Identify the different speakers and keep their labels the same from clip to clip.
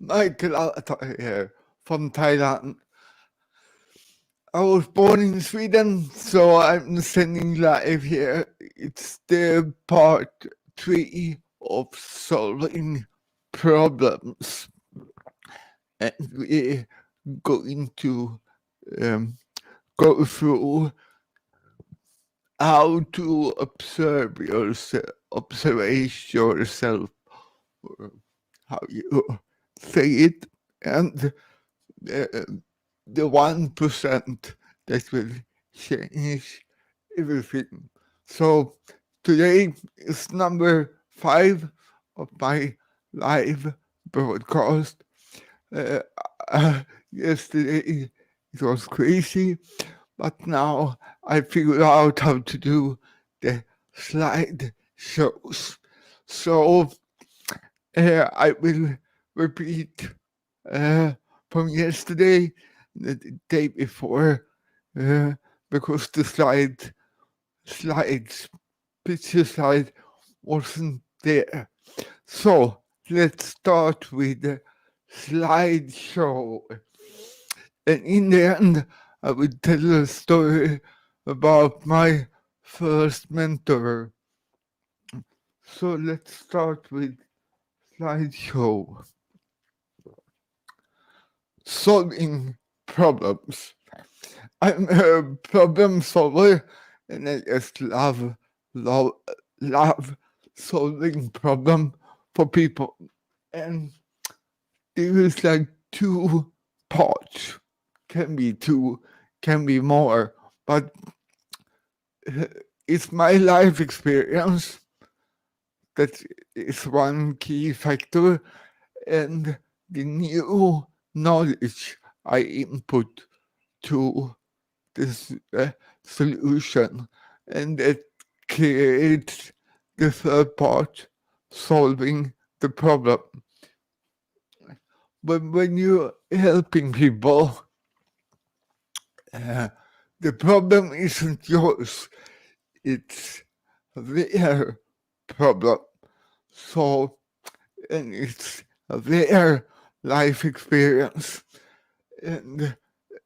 Speaker 1: Mikael Avatar here from Thailand. I was born in Sweden, so I'm sending live here. It's the part 3 of solving problems. And we're going to go through how to observe yourself, or how you say it, and the 1% that will change everything. So today is number 5 of my live broadcast. Yesterday it was crazy, but now I figured out how to do the slide shows. So I will repeat from yesterday, the day before, because the picture slide wasn't there. So let's start with the slideshow. And in the end, I will tell a story about my first mentor. So let's start with slideshow. Solving problems. I'm a problem solver, and I just love solving problem for people. And there is like 2 parts. Can be 2, can be more, but it's my life experience that is one key factor, and the new knowledge I input to this solution, and it creates the third part, solving the problem. But when you're helping people, the problem isn't yours, it's their problem. So, and it's their life experience. And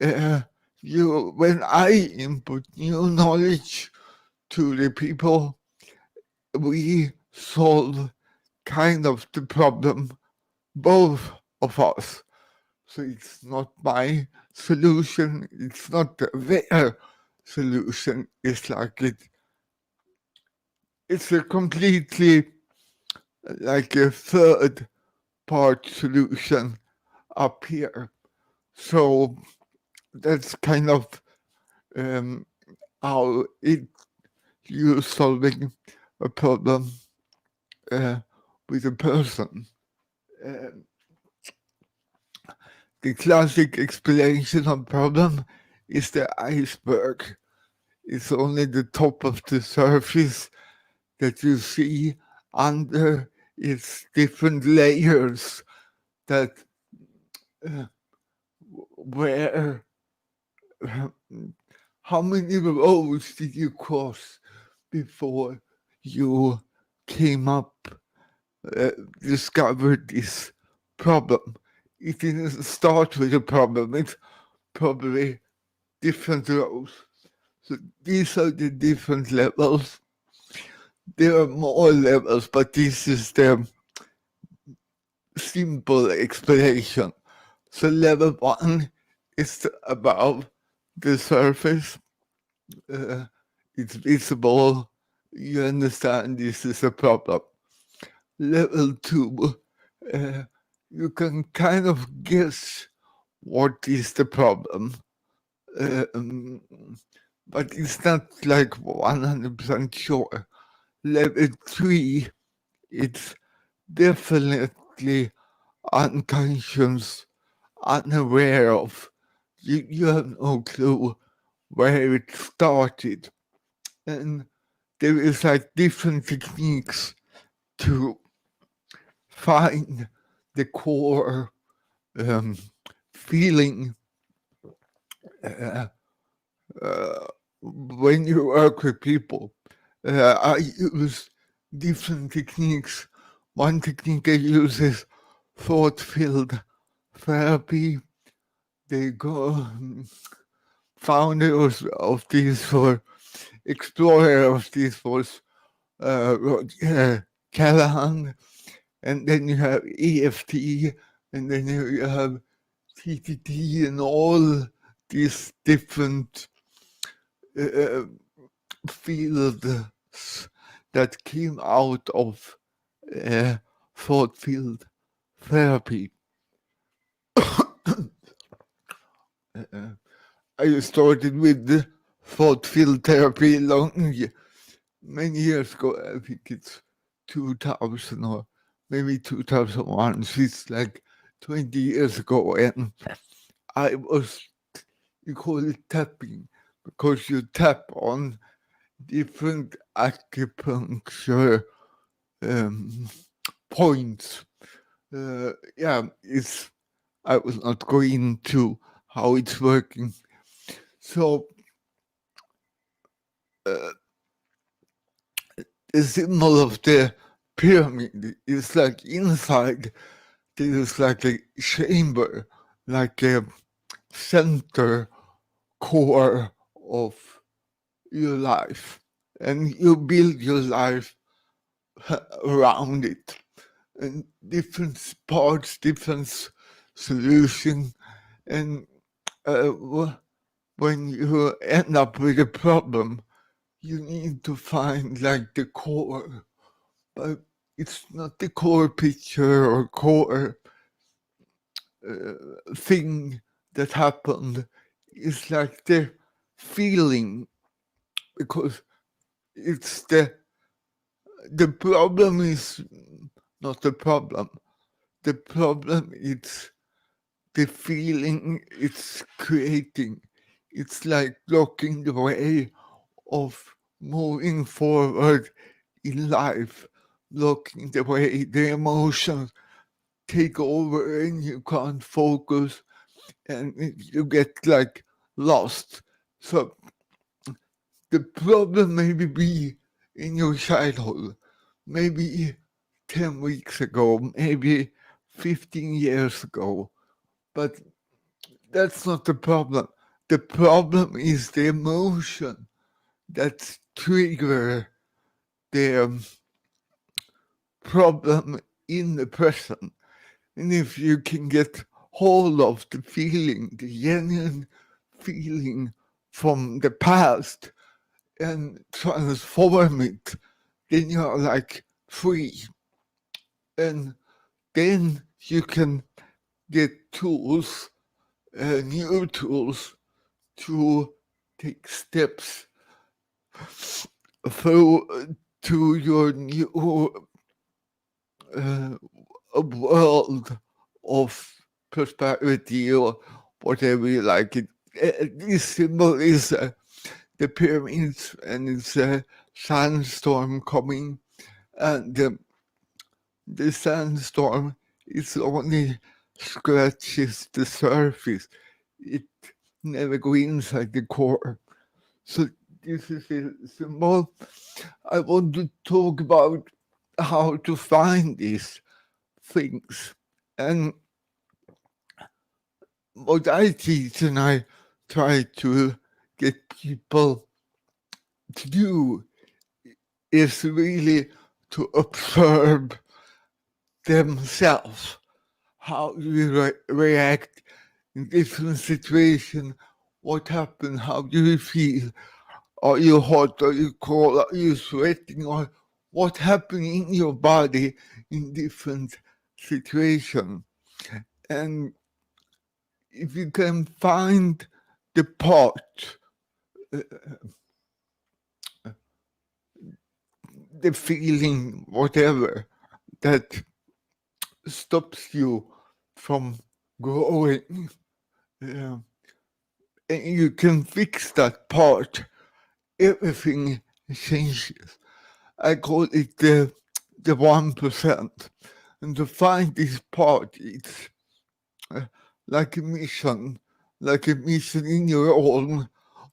Speaker 1: when I input new knowledge to the people, we solve kind of the problem, both of us. So it's not my solution, it's not their solution. It's like it's a completely like a third part solution up here. So that's kind of how you're solving a problem with a person. The classic explanation of problem is the iceberg. It's only the top of the surface that you see. Under its different layers that where how many roads did you cross before you came up, discovered this problem? It didn't start with a problem, it's probably different roads. So these are the different levels. There are more levels, but this is the simple explanation. So level 1 is above the surface. It's visible. You understand this is a problem. Level 2, you can kind of guess what is the problem. But it's not like 100% sure. Level 3, it's definitely unconscious, unaware of. You have no clue where it started. And there is like different techniques to find the core feeling when you work with people. I use different techniques One technique I use is thought-filled therapy. The founders of this or explorer of this was Callahan, and then you have EFT, and then you have TTT, and all these different uh, fields that came out of thought field therapy. I started with the thought field therapy many years ago. I think it's 2000 or maybe 2001. So it's like 20 years ago, and I was, you call it tapping, because you tap on different acupuncture points. I was not going into how it's working. So the symbol of the pyramid is like inside there is like a chamber, like a center core of your life, and you build your life around it, and different parts, different solution, and when you end up with a problem, you need to find like the core, but it's not the core picture or core thing that happened. It's like the feeling, because it's the problem is not the problem. The problem is the feeling it's creating. It's like blocking the way of moving forward in life, blocking the way the emotions take over and you can't focus and you get like lost. So the problem maybe be in your childhood, maybe 10 weeks ago, maybe 15 years ago, but that's not the problem. The problem is the emotion that trigger the problem in the present. And if you can get hold of the feeling, the genuine feeling from the past and transform it, then you're like free. And then you can get tools, new tools to take steps through to your new world of prosperity or whatever you like it. This symbol is the pyramids, and it's a sandstorm coming, and the sandstorm is only scratches the surface. It never goes inside the core. So this is a symbol. I want to talk about how to find these things. And what I teach and I try to get people to do is really to observe themselves, how you react in different situations, what happened, how do you feel, are you hot, are you cold, are you sweating, or what happened in your body in different situations. And if you can find the part, the feeling, whatever, that stops you from growing, and you can fix that part, everything changes. I call it the 1%. And to find this part, it's like a mission in your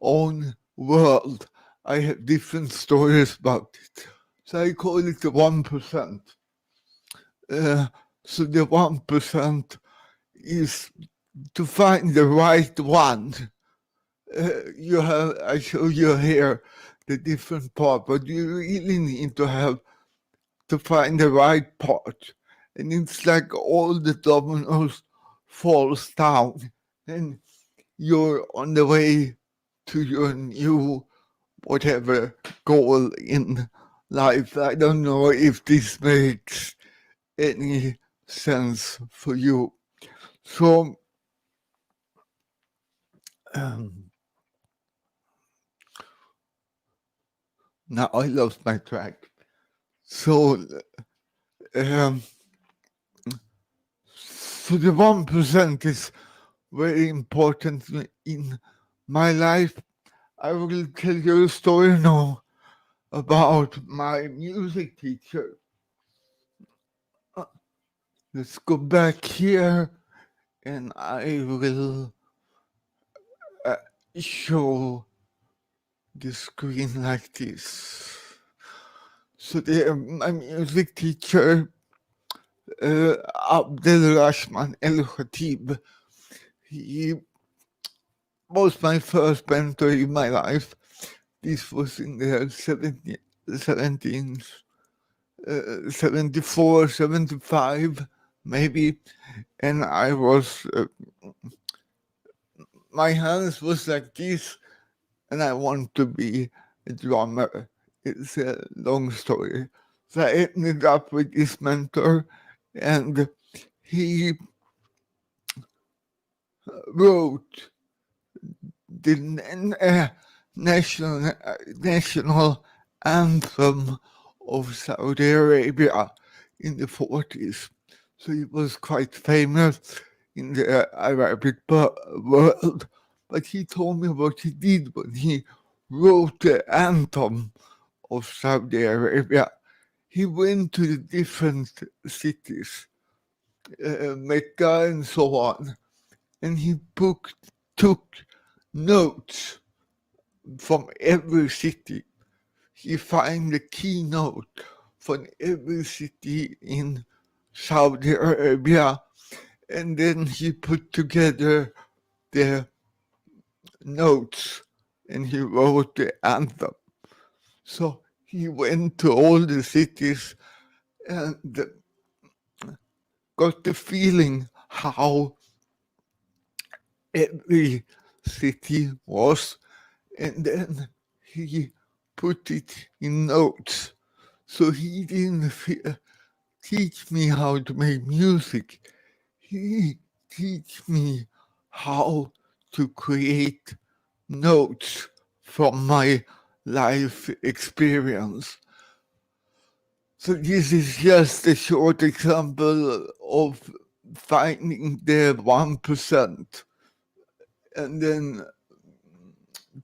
Speaker 1: own world. I have different stories about it. So I call it the 1%. So the 1% is to find the right one. I show you here the different part, but you really need to find the right part. And it's like all the dominoes falls down and you're on the way to your new whatever goal in life. I don't know if this makes any sense for you. So now I lost my track. So so the 1% is very important in my life. I will tell you a story now about my music teacher. Let's go back here and I will show the screen like this. So my music teacher, Abdel Rashman El Khatib, he was my first mentor in my life. This was in the 74, 75, maybe. And I was, my hands was like this, and I want to be a drummer. It's a long story. So I ended up with this mentor, and he wrote the national anthem of Saudi Arabia in the 40s. So he was quite famous in the Arabic world. But he told me what he did when he wrote the anthem of Saudi Arabia. He went to the different cities, Mecca and so on, and he took notes from every city. He found the keynote from every city in Saudi Arabia, and then he put together the notes and he wrote the anthem. So he went to all the cities and got the feeling how every city was, and then he put it in notes. So he didn't teach me how to make music. He teach me how to create notes from my life experience. So this is just a short example of finding the 1% and then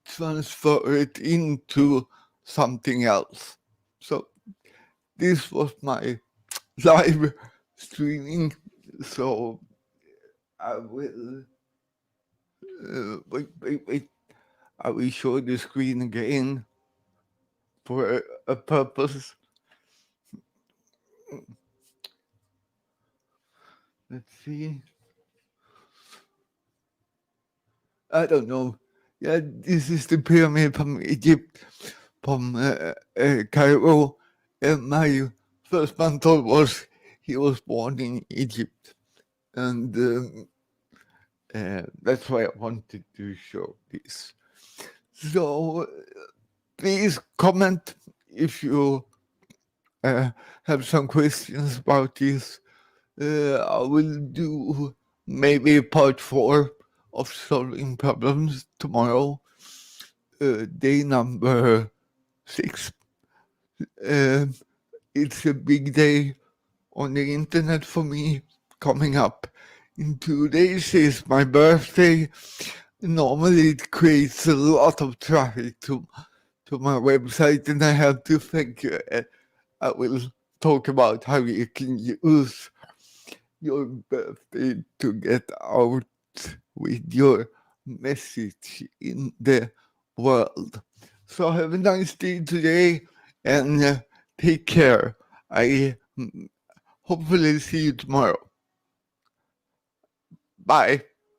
Speaker 1: transfer it into something else. So this was my live streaming. So I will wait. I will show the screen again for a purpose. Let's see. I don't know. Yeah, this is the pyramid from Egypt, from Cairo. And my first mentor he was born in Egypt. And that's why I wanted to show this. So please comment if you have some questions about this. I will do maybe part 4 of solving problems tomorrow, day number 6. It's a big day on the internet for me. Coming up in 2 days is my birthday. Normally it creates a lot of traffic to my website, and I have to think. I will talk about how you can use your birthday to get out with your message in the world. So have a nice day today and take care. I hopefully see you tomorrow. Bye.